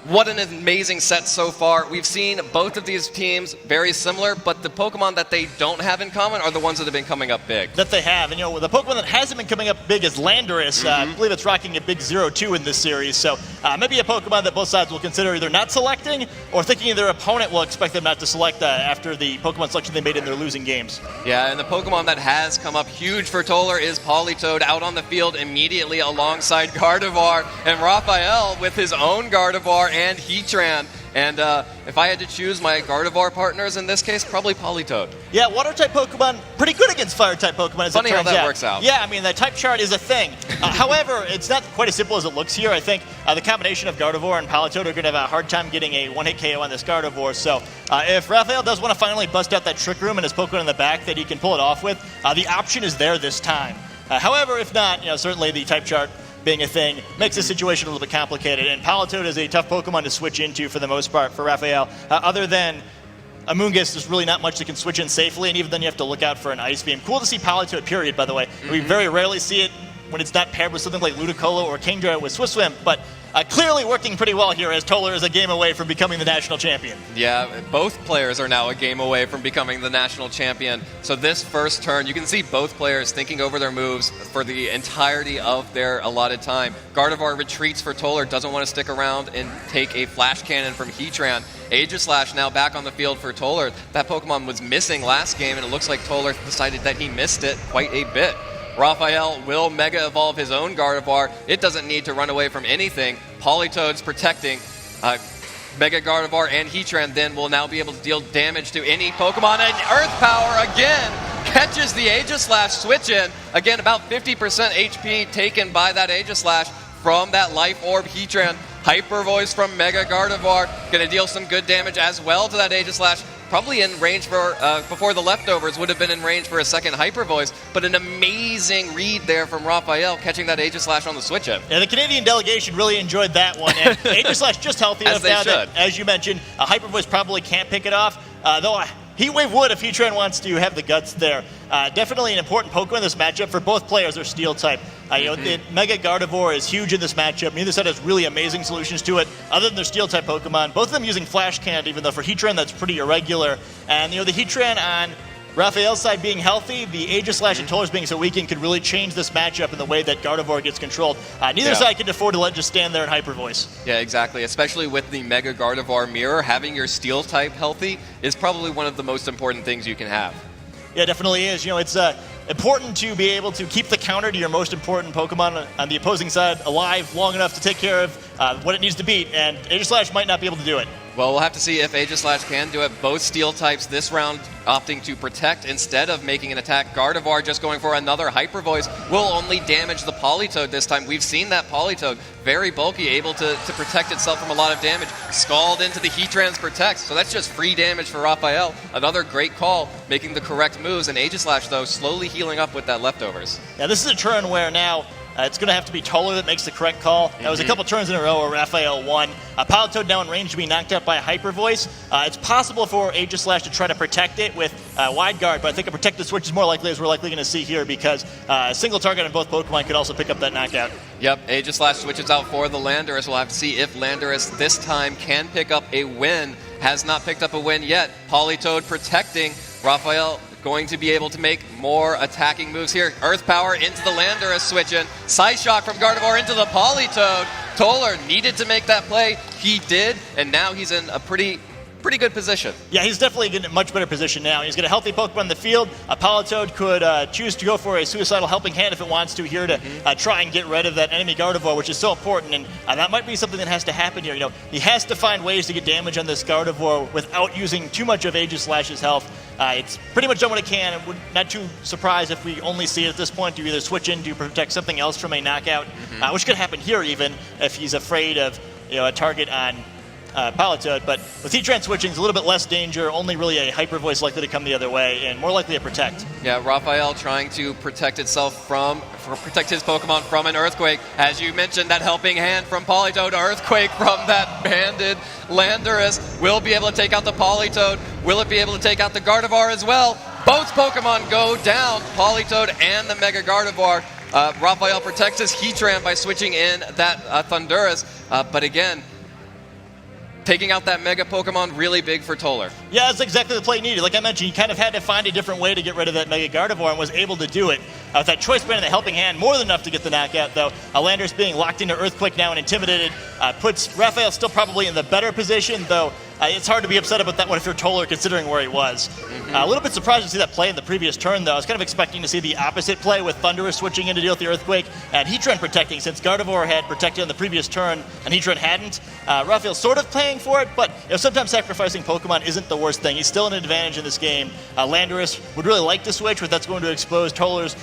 What an amazing set so far. We've seen both of these teams very similar, but the Pokemon that they don't have in common are the ones that have been coming up big. That they have. And, the Pokemon that hasn't been coming up big is Landorus. I believe it's rocking a big 0-2 in this series. So maybe a Pokemon that both sides will consider either not selecting or thinking their opponent will expect them not to select after the Pokemon selection they made in their losing games. Yeah, and the Pokemon that has come up huge for Toler is Politoed, out on the field immediately alongside Gardevoir, and Raphael with his own Gardevoir and Heatran. And if I had to choose my Gardevoir partners in this case, probably Politoed. Yeah, Water-type Pokemon, pretty good against Fire-type Pokemon, as Funny it turns how that out. works out. Yeah, I mean, the type chart is a thing. However, it's not quite as simple as it looks here. I think the combination of Gardevoir and Politoed are going to have a hard time getting a one-hit KO on this Gardevoir. So if Raphael does want to finally bust out that Trick Room and his Pokemon in the back that he can pull it off with, the option is there this time. However, if not, certainly the type chart being a thing makes the situation a little bit complicated. And Politoed is a tough Pokemon to switch into for the most part for Raphael. Other than Amoonguss, there's really not much that can switch in safely, and even then you have to look out for an Ice Beam. Cool to see Politoed, period, by the way. We very rarely see it when it's not paired with something like Ludicolo or Kingdra with Swift Swim, but clearly working pretty well here as Toler is a game away from becoming the national champion. Yeah, both players are now a game away from becoming the national champion. So this first turn, you can see both players thinking over their moves for the entirety of their allotted time. Gardevoir retreats for Toler, doesn't want to stick around and take a Flash Cannon from Heatran. Aegislash now back on the field for Toler. That Pokemon was missing last game, and it looks like Toler decided that he missed it quite a bit. Raphael will Mega Evolve his own Gardevoir. It doesn't need to run away from anything. Politoed's protecting. Mega Gardevoir and Heatran then will now be able to deal damage to any Pokemon. And Earth Power again catches the Aegislash switch in. Again, about 50% HP taken by that Aegislash from that Life Orb Heatran. Hyper Voice from Mega Gardevoir. Going to deal some good damage as well to that Aegislash. Probably in range for, before the leftovers, would have been in range for a second Hyper Voice, but an amazing read there from Raphael, catching that Aegislash on the switch-up. Yeah, the Canadian delegation really enjoyed that one, and Aegislash just healthy enough now that, as you mentioned, a Hyper Voice probably can't pick it off, though Heat Wave would if Heatran wants to have the guts there. Definitely an important Pokemon in this matchup for both players are Steel type. The Mega Gardevoir is huge in this matchup. Neither side has really amazing solutions to it other than their Steel type Pokemon. Both of them using Flash Cannon, even though for Heatran that's pretty irregular. And the Heatran on Raphael's side being healthy, the Aegislash and Toler's being so weakened could really change this matchup in the way that Gardevoir gets controlled. Neither side can afford to let just stand there in Hyper Voice. Yeah, exactly. Especially with the Mega Gardevoir mirror, having your Steel type healthy is probably one of the most important things you can have. Yeah, it definitely is. It's important to be able to keep the counter to your most important Pokemon on the opposing side alive long enough to take care of what it needs to beat, and Aegislash might not be able to do it. Well, we'll have to see if Aegislash can do it. Both Steel types this round opting to protect instead of making an attack. Gardevoir just going for another Hyper Voice will only damage the Politoed this time. We've seen that Politoed, very bulky, able to protect itself from a lot of damage. Scald into the Heatran's Protect, so that's just free damage for Raphael. Another great call, making the correct moves, and Aegislash, though, slowly healing up with that leftovers. Yeah, this is a turn where now it's going to have to be Toler that makes the correct call. That was a couple turns in a row where Raphael won. Politoed now in range to be knocked out by a Hyper Voice. It's possible for Aegislash to try to protect it with Wide Guard, but I think a protected switch is more likely, as we're likely going to see here, because a single target on both Pokemon could also pick up that knockout. Yep, Aegislash switches out for the Landorus. We'll have to see if Landorus this time can pick up a win. Has not picked up a win yet. Politoed protecting. Raphael going to be able to make more attacking moves here. Earth Power into the Landorus switch in. Psyshock from Gardevoir into the Politoed. Toler needed to make that play. He did, and now he's in a pretty good position. Yeah, he's definitely in a much better position now. He's got a healthy Pokemon in the field. Politoed could choose to go for a suicidal helping hand if it wants to here to try and get rid of that enemy Gardevoir, which is so important, and that might be something that has to happen here. He has to find ways to get damage on this Gardevoir without using too much of Aegislash's health. It's pretty much done what it can. I'm not too surprised if we only see it at this point to either switch in to protect something else from a knockout, which could happen here even if he's afraid of a target on Politoed, but with Heatran switching, it's a little bit less danger, only really a Hyper Voice likely to come the other way, and more likely a Protect. Yeah, Raphael trying to protect his Pokemon from an Earthquake. As you mentioned, that helping hand from Politoed, Earthquake from that banded Landorus. Will be able to take out the Politoed. Will it be able to take out the Gardevoir as well? Both Pokemon go down, Politoed and the Mega Gardevoir. Raphael protects his Heatran by switching in that Thundurus, but again, taking out that Mega Pokemon really big for Toler. Yeah, that's exactly the play he needed. Like I mentioned, he kind of had to find a different way to get rid of that Mega Gardevoir and was able to do it. With that Choice Band in the helping hand, more than enough to get the knockout, though. Landorus being locked into Earthquake now and intimidated puts Raphael still probably in the better position, though it's hard to be upset about that one if you're Toler, considering where he was. A little bit surprised to see that play in the previous turn, though. I was kind of expecting to see the opposite play with Thundurus switching in to deal with the Earthquake and Heatran protecting, since Gardevoir had protected on the previous turn and Heatran hadn't. Raphael's sort of playing for it, but sometimes sacrificing Pokemon isn't the worst thing. He's still an advantage in this game. Landorus would really like to switch, but that's going to expose Toler's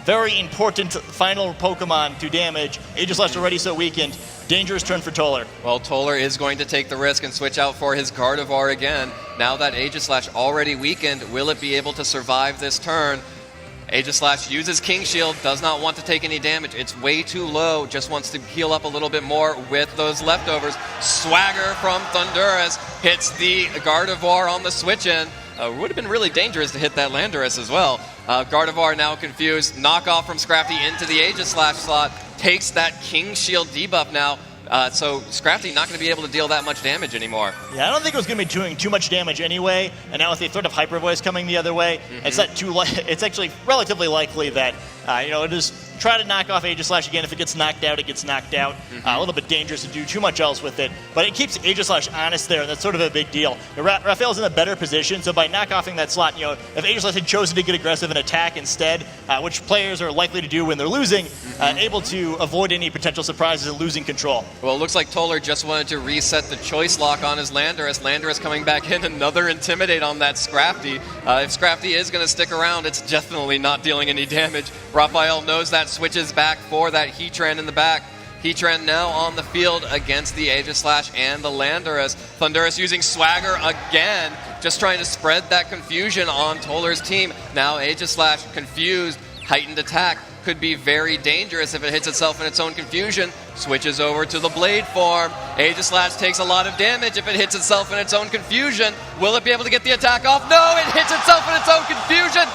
very important final Pokemon to damage. Aegislash already so weakened. Dangerous turn for Toler. Well, Toler is going to take the risk and switch out for his Gardevoir again. Now that Aegislash already weakened, will it be able to survive this turn? Aegislash uses King Shield, does not want to take any damage. It's way too low, just wants to heal up a little bit more with those leftovers. Swagger from Thundurus hits the Gardevoir on the switch-in. Would have been really dangerous to hit that Landorus as well. Gardevoir now confused. Knockoff from Scrafty into the Aegislash slot. Takes that King Shield debuff now. So Scrafty not going to be able to deal that much damage anymore. Yeah, I don't think it was going to be doing too much damage anyway. And now with the threat of Hyper Voice coming the other way, it's not too. It's actually relatively likely that just try to knock off Aegislash again. If it gets knocked out, it gets knocked out. A little bit dangerous to do too much else with it, but it keeps Aegislash honest there, and that's sort of a big deal. Raphael's in a better position, so by knockoffing that slot, if Aegislash had chosen to get aggressive and attack instead, which players are likely to do when they're losing, able to avoid any potential surprises and losing control. Well, it looks like Toler just wanted to reset the choice lock on his Landorus. Landorus coming back in, another Intimidate on that Scrafty. If Scrafty is going to stick around, it's definitely not dealing any damage. Raphael knows that, switches back for that Heatran in the back. Heatran now on the field against the Aegislash and the Landorus. Thundurus using Swagger again, just trying to spread that confusion on Toler's team. Now Aegislash confused, heightened attack. Could be very dangerous if it hits itself in its own confusion. Switches over to the Blade form. Aegislash takes a lot of damage if it hits itself in its own confusion. Will it be able to get the attack off? No, it hits itself in its own confusion.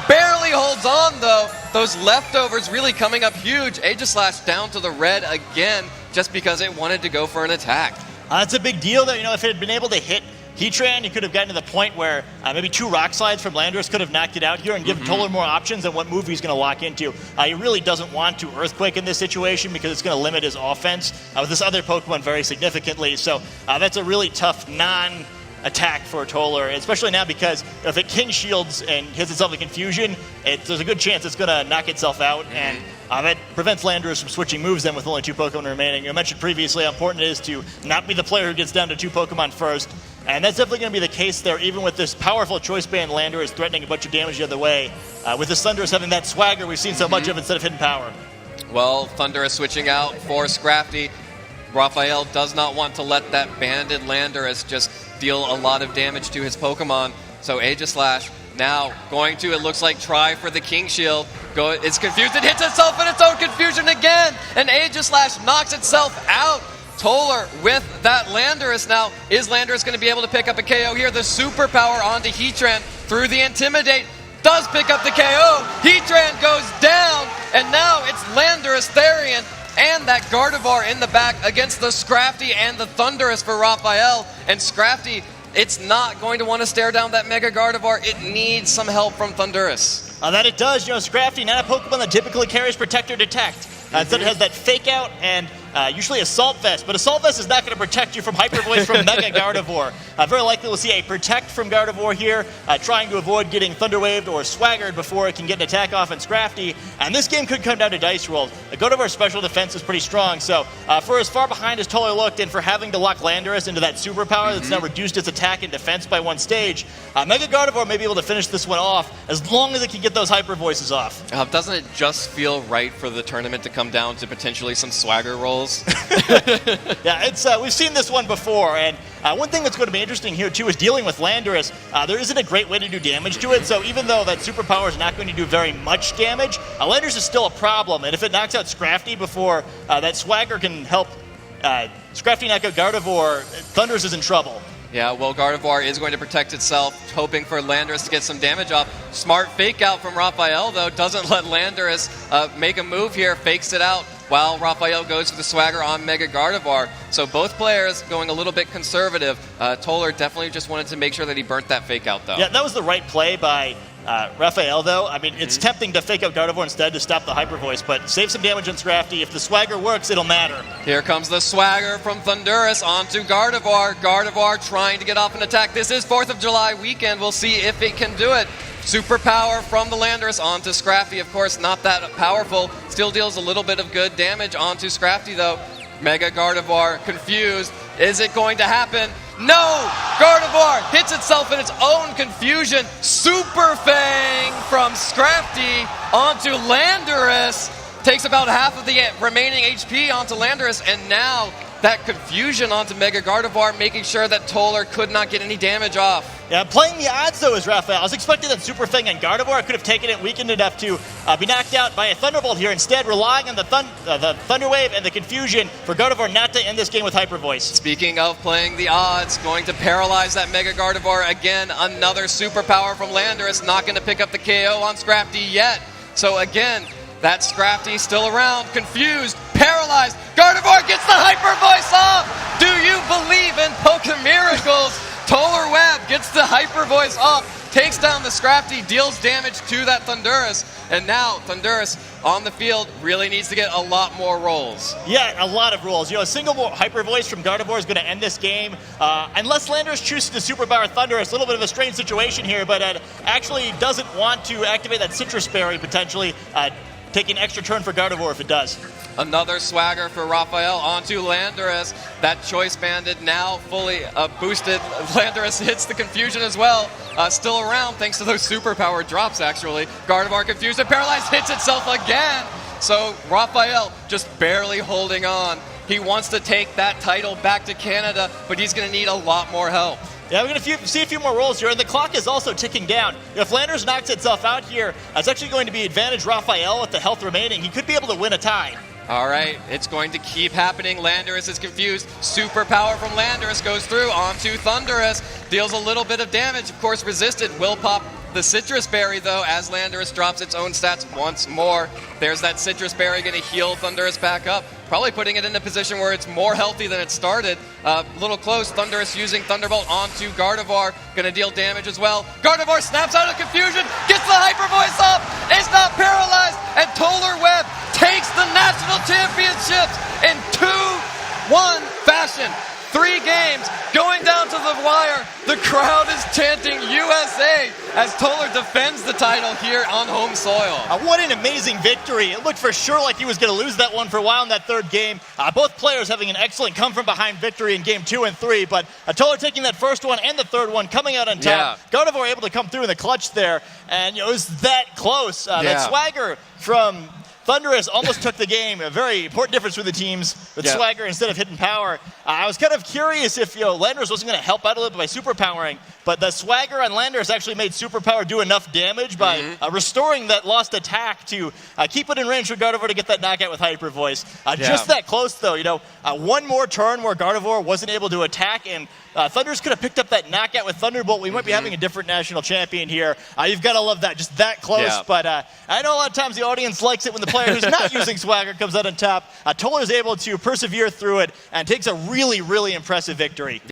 Barely holds on, though. Those leftovers really coming up huge. Aegislash down to the red again just because it wanted to go for an attack. That's a big deal, though. If it had been able to hit Heatran, you could have gotten to the point where maybe 2 Rock Slides from Landorus could have knocked it out here and given Toler more options on what move he's going to lock into. He really doesn't want to Earthquake in this situation because it's going to limit his offense with this other Pokemon very significantly. So that's a really tough attack for Toler, especially now because if it King Shields and hits itself in confusion, there's a good chance it's going to knock itself out, and that prevents Landorus from switching moves then with only 2 Pokemon remaining. You mentioned previously how important it is to not be the player who gets down to 2 Pokemon first, and that's definitely going to be the case there, even with this powerful Choice Band Landorus threatening a bunch of damage the other way. With this Thundurus having that swagger we've seen so much of instead of hidden power. Well, Thundurus switching out for Scrafty. Raphael does not want to let that banded Landorus just deal a lot of damage to his Pokemon. So Aegislash now going to, it looks like, try for the King Shield. It's confused. It hits itself in its own confusion again. And Aegislash knocks itself out. Toler with that Landorus now. Is Landorus going to be able to pick up a KO here? The superpower onto Heatran through the Intimidate. Does pick up the KO. Heatran goes down. And now it's Landorus Therian and that Gardevoir in the back against the Scrafty and the Thundurus for Raphael. And Scrafty, it's not going to want to stare down that Mega Gardevoir. It needs some help from Thundurus. That it does. Scrafty, not a Pokemon that typically carries Protect or Detect. Instead it has that Fake Out and usually Assault Vest, but Assault Vest is not going to protect you from Hyper Voice from Mega Gardevoir. Very likely we'll see a Protect from Gardevoir here, trying to avoid getting Thunder Waved or Swaggered before it can get an attack off in Scrafty, and this game could come down to dice rolls. Gardevoir's special defense is pretty strong, so for as far behind as Toler looked and for having to lock Landorus into that superpower that's now reduced its attack and defense by 1 stage, Mega Gardevoir may be able to finish this one off as long as it can get those Hyper Voices off. Doesn't it just feel right for the tournament to come down to potentially some Swagger rolls? Yeah, we've seen this one before, and one thing that's going to be interesting here too is dealing with Landorus. There isn't a great way to do damage to it, so even though that superpower is not going to do very much damage, Landorus is still a problem, and if it knocks out Scrafty before that Swagger can help Scrafty knock out Gardevoir, Thundurus is in trouble. Yeah, well, Gardevoir is going to protect itself, hoping for Landorus to get some damage off. Smart fake out from Raphael, though, doesn't let Landorus make a move here, fakes it out, while Raphael goes for the swagger on Mega Gardevoir. So both players going a little bit conservative. Toler definitely just wanted to make sure that he burnt that fake out, though. Yeah, that was the right play by Raphael, though. I mean, it's tempting to fake out Gardevoir instead to stop the Hyper Voice, but save some damage on Scrafty. If the swagger works, it'll matter. Here comes the swagger from Thundurus onto Gardevoir. Gardevoir trying to get off an attack. This is 4th of July weekend. We'll see if it can do it. Superpower from the Landorus onto Scrafty. Of course, not that powerful. Still deals a little bit of good damage onto Scrafty, though. Mega Gardevoir confused. Is it going to happen? No! Gardevoir hits itself in its own confusion. Super Fang from Scrafty onto Landorus. Takes about half of the remaining HP onto Landorus, and now that confusion onto Mega Gardevoir, making sure that Toler could not get any damage off. Yeah, playing the odds, though, is Raphael. I was expecting that Super Fang and Gardevoir could have taken it, weakened enough to be knocked out by a Thunderbolt here. Instead, relying on the Thunder Wave and the confusion for Gardevoir not to end this game with Hyper Voice. Speaking of playing the odds, going to paralyze that Mega Gardevoir again. Another superpower from Landorus, not going to pick up the KO on Scrafty yet. So again, that Scrafty still around, confused, paralyzed. Gardevoir gets the Hyper Voice off! Do you believe in Poké Miracles? Toler Web gets the Hyper Voice off, takes down the Scrafty, deals damage to that Thundurus, and now Thundurus on the field really needs to get a lot more rolls. Yeah, a lot of rolls. You know, a single more Hyper Voice from Gardevoir is going to end this game. Unless Landorus chooses to Superpower Thundurus, a little bit of a strange situation here, but actually doesn't want to activate that Citrus Berry potentially. Take an extra turn for Gardevoir if it does. Another swagger for Raphael onto Landorus. That Choice Banded now fully boosted. Landorus hits the confusion as well. Still around thanks to those superpower drops, actually. Gardevoir confused and paralyzed, hits itself again. So Raphael just barely holding on. He wants to take that title back to Canada, but he's going to need a lot more help. Yeah, we're going to see a few more rolls here, and the clock is also ticking down. If Landorus knocks itself out here, it's actually going to be advantage Raphael with the health remaining. He could be able to win a tie. All right, it's going to keep happening. Landorus is confused. Superpower from Landorus goes through onto Thundurus. Deals a little bit of damage. Of course, resisted. Will pop the Citrus Berry, though, as Landorus drops its own stats once more. There's that Citrus Berry going to heal Thundurus back up. Probably putting it in a position where it's more healthy than it started. A little close. Thundurus using Thunderbolt onto Gardevoir. Going to deal damage as well. Gardevoir snaps out of confusion. Gets the Hyper Voice up. Is not paralyzed. And Toler Web takes the national championships in 2-1 fashion. 3 games going down to the wire. The crowd is chanting USA as Toler defends the title here on home soil. What an amazing victory. It looked for sure like he was going to lose that one for a while in that third game. Both players having an excellent come-from-behind victory in game 2 and 3, but Toler taking that first one and the third one, coming out on top. Yeah. Gardevoir able to come through in the clutch there, and it was that close. That swagger from Thundurus almost took the game. A very important difference for the teams with swagger instead of hidden power. I was kind of curious if Landorus wasn't going to help out a little bit by superpowering, but the swagger on Landorus actually made superpower do enough damage by restoring that lost attack to keep it in range for Gardevoir to get that knockout with Hyper Voice. Just that close, though. One more turn where Gardevoir wasn't able to attack, and Thundurus could have picked up that knockout with Thunderbolt. We might be having a different national champion here. You've got to love that, just that close. But I know a lot of times the audience likes it when the player who's not using swagger comes out on top. Toler is able to persevere through it and takes a really, really impressive victory.